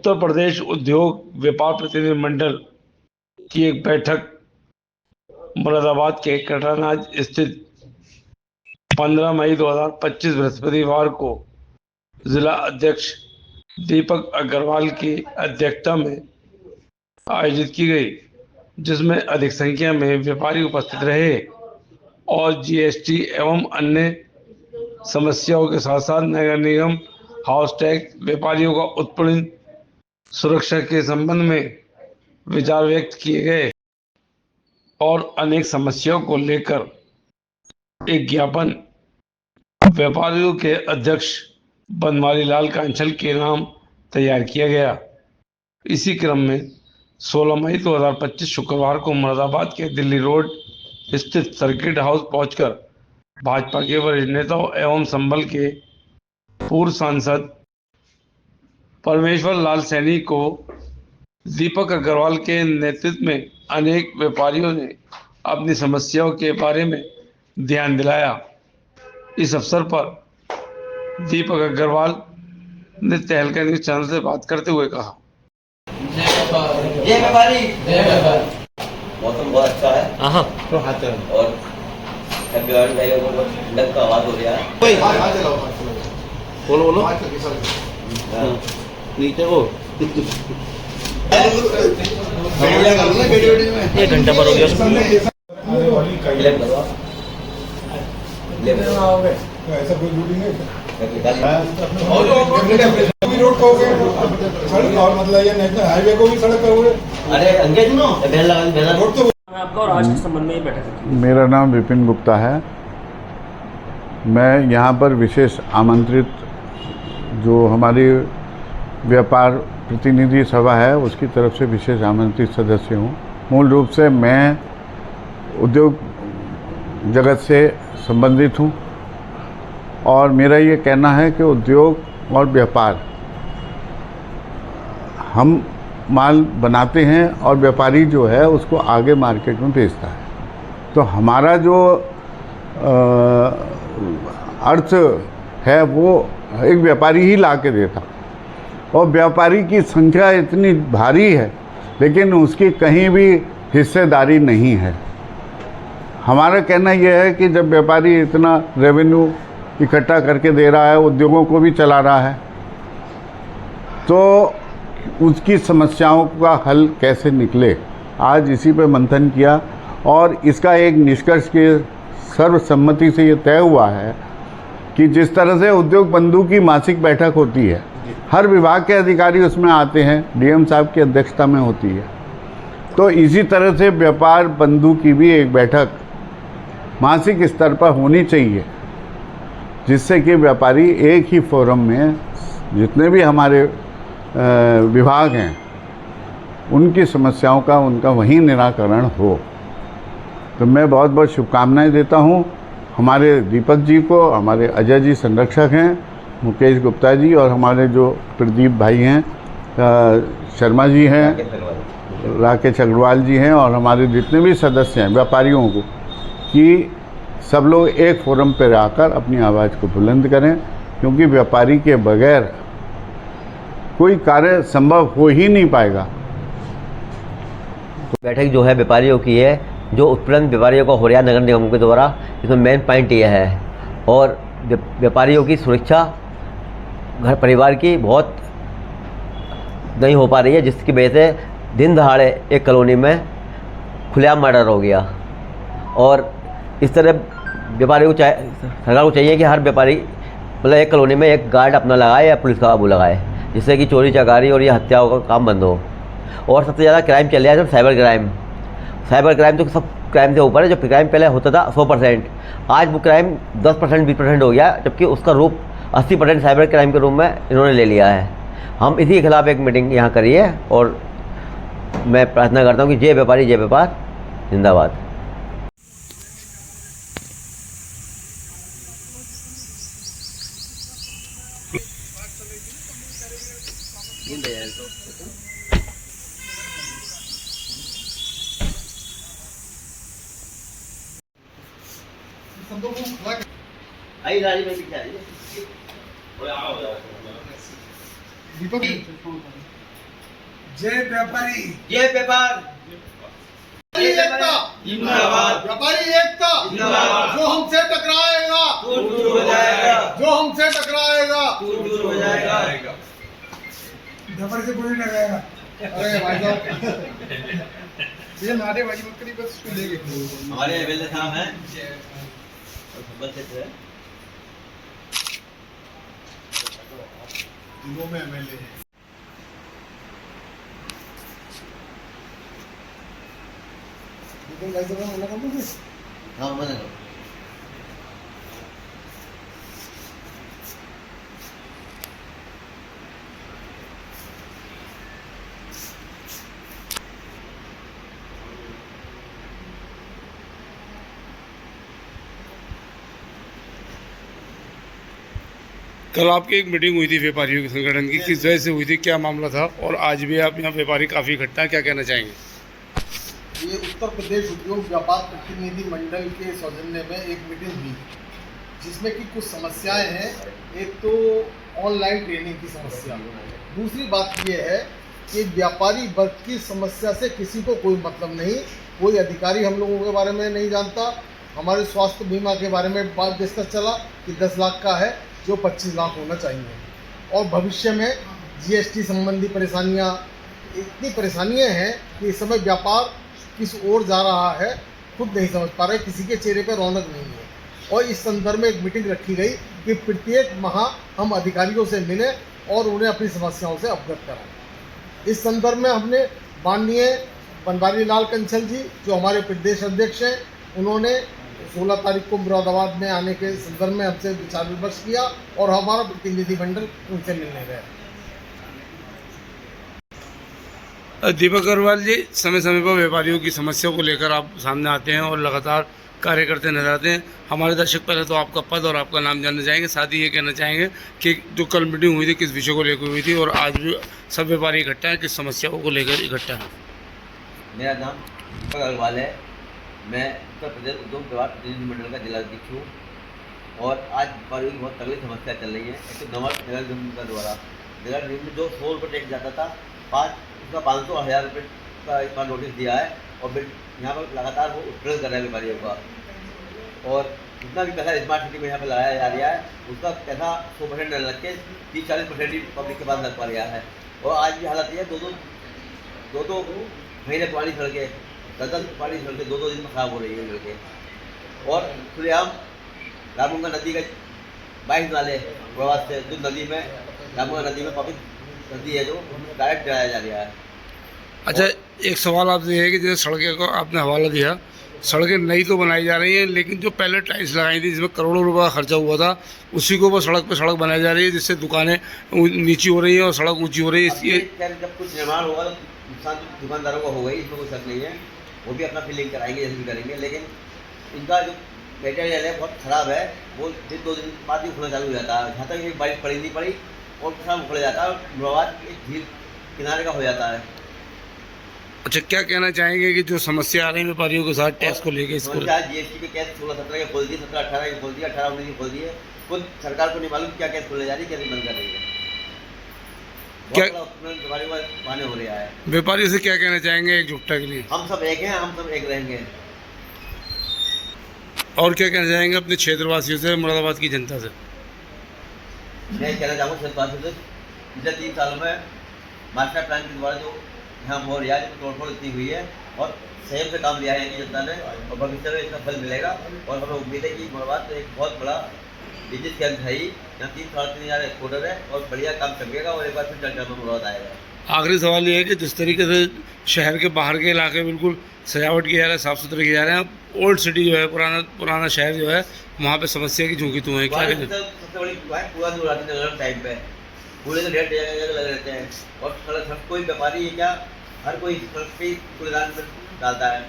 उत्तर प्रदेश उद्योग व्यापार प्रतिनिधिमंडल की एक बैठक मुरादाबाद के कटरानाज स्थित 15 मई 2025 बृहस्पतिवार को जिला अध्यक्ष दीपक अग्रवाल की अध्यक्षता में आयोजित की गई, जिसमें अधिक संख्या में व्यापारी उपस्थित रहे और जीएसटी एवं अन्य समस्याओं के साथ साथ नगर निगम, हाउस टैक्स, व्यापारियों का उत्पीड़न सुरक्षा के संबंध में विचार व्यक्त किए गए और अनेक समस्याओं को लेकर एक ज्ञापन व्यापारियों के अध्यक्ष बनवारी लाल कांचल के नाम तैयार किया गया। इसी क्रम में 16 मई 2025 शुक्रवार को मुरादाबाद के दिल्ली रोड स्थित सर्किट हाउस पहुंचकर भाजपा के वरिष्ठ नेताओं एवं संभल के पूर्व सांसद परमेश्वर लाल सैनी को दीपक अग्रवाल के नेतृत्व में अनेक व्यापारियों ने अपनी समस्याओं के बारे में ध्यान दिलाया। इस अवसर पर दीपक अग्रवाल ने तहलका न्यूज चैनल से बात करते हुए कहा, जय व्यापारी, मौसम बहुत अच्छा है और व्यापारी भाइयों को ठंडक का आवाज हो रहा है। बोलो नीचे को 1 घंटा पर हो गया। ऐसा कोई रूल नहीं है रोड को सड़क और मतलब ये नेशनल हाईवे को भी सड़क करोगे। अरे अंकित रोड तो आपका और आज के संबंध में बैठक। मेरा नाम विपिन गुप्ता है। मैं यहाँ पर विशेष आमंत्रित जो हमारी व्यापार प्रतिनिधि सभा है उसकी तरफ से विशेष आमंत्रित सदस्य हूँ। मूल रूप से मैं उद्योग जगत से संबंधित हूँ और मेरा ये कहना है कि उद्योग और व्यापार, हम माल बनाते हैं और व्यापारी जो है उसको आगे मार्केट में बेचता है। तो हमारा जो अर्थ है वो एक व्यापारी ही ला के देता और व्यापारी की संख्या इतनी भारी है लेकिन उसकी कहीं भी हिस्सेदारी नहीं है। हमारा कहना यह है कि जब व्यापारी इतना रेवेन्यू इकट्ठा करके दे रहा है, उद्योगों को भी चला रहा है, तो उसकी समस्याओं का हल कैसे निकले, आज इसी पे मंथन किया और इसका एक निष्कर्ष के सर्वसम्मति से ये तय हुआ है कि जिस तरह से उद्योग बंधु की मासिक बैठक होती है, हर विभाग के अधिकारी उसमें आते हैं, डीएम साहब की अध्यक्षता में होती है, तो इसी तरह से व्यापार बंधु की भी एक बैठक मासिक स्तर पर होनी चाहिए, जिससे कि व्यापारी एक ही फोरम में जितने भी हमारे विभाग हैं उनकी समस्याओं का उनका वहीं निराकरण हो। तो मैं बहुत बहुत शुभकामनाएं देता हूं हमारे दीपक जी को, हमारे अजय जी संरक्षक हैं, मुकेश गुप्ता जी और हमारे जो प्रदीप भाई हैं, शर्मा जी हैं, राकेश अग्रवाल जी हैं और हमारे जितने भी सदस्य हैं व्यापारियों को, कि सब लोग एक फोरम पर आकर अपनी आवाज़ को बुलंद करें, क्योंकि व्यापारी के बगैर कोई कार्य संभव हो ही नहीं पाएगा। बैठक जो है व्यापारियों की है, जो उत्पीड़न व्यापारियों को हो रहा है नगर निगम के द्वारा, इसमें मेन पॉइंट यह है और व्यापारियों की सुरक्षा घर परिवार की बहुत नहीं हो पा रही है, जिसकी वजह से दिन दहाड़े एक कॉलोनी में खुलेआम मर्डर हो गया। और इस तरह व्यापारी को सरकार को चाहिए कि हर व्यापारी मतलब एक कॉलोनी में एक गार्ड अपना लगाए या पुलिस का काबू लगाए, जिससे कि चोरी चकारी और ये हत्याओं का काम बंद हो। और सबसे ज़्यादा क्राइम चल रहा है तो साइबर क्राइम तो सब क्राइम से ऊपर है। जो क्राइम पहले होता था 100%, आज वो क्राइम 10% 20% हो गया, जबकि उसका रूप 80% साइबर क्राइम के रूप में इन्होंने ले लिया है। हम इसी के खिलाफ एक मीटिंग यहाँ करी है और मैं प्रार्थना करता हूँ कि जय व्यापारी जय व्यापार जिंदाबाद। दीपक जय व्यापारी, जय व्यापार, एकता जिंदाबाद, व्यापारी एकता जिंदाबाद। जो हमसे टकराएगा दूर हो जाएगा, जो हमसे टकराएगा दूर हो जाएगा। व्यापारी से कोई लगाएगा। अरे भाई साहब ये मारे भाई बकरी बस ले गए। हमारे एमएलए साहब हैं और संबल क्षेत्र है। जिलों में एमएलए है। लेकिन भाई साहब मना कर दो। हाँ मना करो। कल आपकी एक मीटिंग हुई थी व्यापारियों के संगठन की, किस वजह से हुई थी, क्या मामला था, और आज भी आप यहाँ व्यापारी काफ़ी इकट्ठा हैं, क्या कहना चाहेंगे? ये उत्तर प्रदेश उद्योग व्यापार प्रतिनिधि मंडल के सौजन्य में एक मीटिंग हुई जिसमें कि कुछ समस्याएं हैं। एक तो ऑनलाइन ट्रेनिंग की समस्या, दूसरी बात ये है कि व्यापारी वर्ग की समस्या से किसी को कोई मतलब नहीं, कोई अधिकारी हम लोगों के बारे में नहीं जानता। हमारे स्वास्थ्य बीमा के बारे में बात डिस्कस चला कि 10 लाख का है जो 25 लाख होना चाहिए, और भविष्य में जीएसटी संबंधी परेशानियां, इतनी परेशानियां हैं कि इस समय व्यापार किस ओर जा रहा है खुद नहीं समझ पा रहे, किसी के चेहरे पर रौनक नहीं है। और इस संदर्भ में एक मीटिंग रखी गई कि प्रत्येक माह हम अधिकारियों से मिलें और उन्हें अपनी समस्याओं से अवगत कराएं। इस संदर्भ में हमने माननीय बनवारी लाल कंसल जी जो हमारे प्रदेश अध्यक्ष हैं, उन्होंने 16 तारीख को मुरादाबाद में आने के संदर्भ में हमसे विचार विमर्श किया और हमारा प्रतिनिधिमंडल उनसे मिलने गया। दीपक अग्रवाल जी, समय समय पर व्यापारियों की समस्याओं को लेकर आप सामने आते हैं और लगातार कार्य करते नजर आते हैं। हमारे दर्शक पहले तो आपका पद और आपका नाम जानना चाहेंगे, साथ ही ये कहना चाहेंगे कि जो कल मीटिंग हुई थी किस विषय को लेकर हुई थी और आज भी सब व्यापारी इकट्ठा हैं, किस समस्याओं को लेकर इकट्ठा हैं? मेरा नाम दीपक अग्रवाल है। मैं उत्तर प्रदेश उद्योग व्यापार प्रतिनिधि मंडल का जिलाध्यक्ष हूँ और आज व्यापारियों की बहुत तगड़ी समस्या चल रही है। एक तो नगर निगम का द्वारा नगर निगम में जो 100 रुपये टैक्स जाता था, उसका 500 और 1000 रुपये का इस बार नोटिस दिया है और फिर यहाँ पर लगातार वो उत्पीड़न कर रहे हैं व्यापारियों का। और जितना भी पैसा स्मार्ट सिटी में यहाँ पर लगाया जा रहा है उसका पैसा 100% न लग के 30-40% ही पब्लिक के पास लग पा रहा है। और आज भी हालत ये दो महीने पुरानी सड़कें, 10 पुरानी सड़कें 2 दिन में खराब हो रही है सड़कें। और खुलेआम रामगंगा नदी का 22 नाले प्रवास से जो नदी में रामगंगा नदी में पब्लिक नदी है जो डायरेक्ट चलाया जा रहा है। अच्छा, एक सवाल आपसे ये है कि जैसे सड़कें को आपने हवाला दिया, सड़कें नई तो बनाई जा रही हैं लेकिन जो पहले टाइल्स लगाई थी जिसमें करोड़ों रुपये का खर्चा हुआ था उसी को वो सड़क पे सड़क बनाई जा रही है जिससे दुकानें नीची हो रही हैं और सड़क ऊंची हो रही है। इसलिए जब कुछ निर्माण होगा तो नुकसान तो दुकानदारों का होगा ही, इसमें कोई शक नहीं है। वो भी अपना फीलिंग कराएंगे जैसे भी करेंगे, लेकिन इनका जो मटेरियल है बहुत ख़राब है। वो 2 दिन बाद ही उखड़ना चालू हो जाता है। जहाँ तक एक बारिश पड़ी नहीं पड़ी और सब उखड़ जाता है, मुरादाबाद एक झील किनारे का हो जाता है। अच्छा, क्या कहना चाहेंगे कि जो समस्या आ रही है व्यापारियों के साथ टैक्स को लेकर, इसको जीएसटी के केस 16-17 के खोल दिए, 17-18 के खोल दिए, 18-19 के खोल दिए। खुद सरकार को नहीं मालूम क्या केस खोले जा रही है, कैसे बंद कर रही है। क्या व्यापारियों को माने हो रहा है। व्यापारियों से क्या कहना चाहेंगे एकजुटता के लिए? हम सब एक हैं, हम सब एक रहेंगे। और क्या कहना चाहेंगे अपने क्षेत्रवासियों से, मुरादाबाद की जनता से? मैं कहना चाहूँगा क्षेत्रवासियों से, पिछले 3 सालों में मास्टर प्लान के द्वारा जो यहाँ हो रहा है, तोड़फोड़ इतनी हुई है और संयम से काम लिया है इनकी जनता ने और भविष्य में इसका फल मिलेगा। और हमें उम्मीद है कि मुरादाबाद तो एक बहुत बड़ा बिजनेस केंद्र है ही। यहाँ 3-3.5 हज़ार एक्सपोर्टर है और बढ़िया काम चलेगा और एक बार फिर चर्चा में मुरादाबाद आएगा। आखिरी सवाल ये है कि जिस तरीके से शहर के बाहर के इलाके बिल्कुल सजावट किया जा रहा है, साफ़ सुथरे किए जा रहे हैं, ओल्ड सिटी जो है, पुराना शहर जो है, वहाँ पे समस्या की झोंकी तो है। क्या कहते हैं? सबसे बड़ी पूरा दूर आती नगर टाइम पे पूरे तो 1.5 जगह लगे रहते हैं और सड़क कोई व्यापारी है क्या, हर कोई सड़क पे कूड़ेदान में डालता है।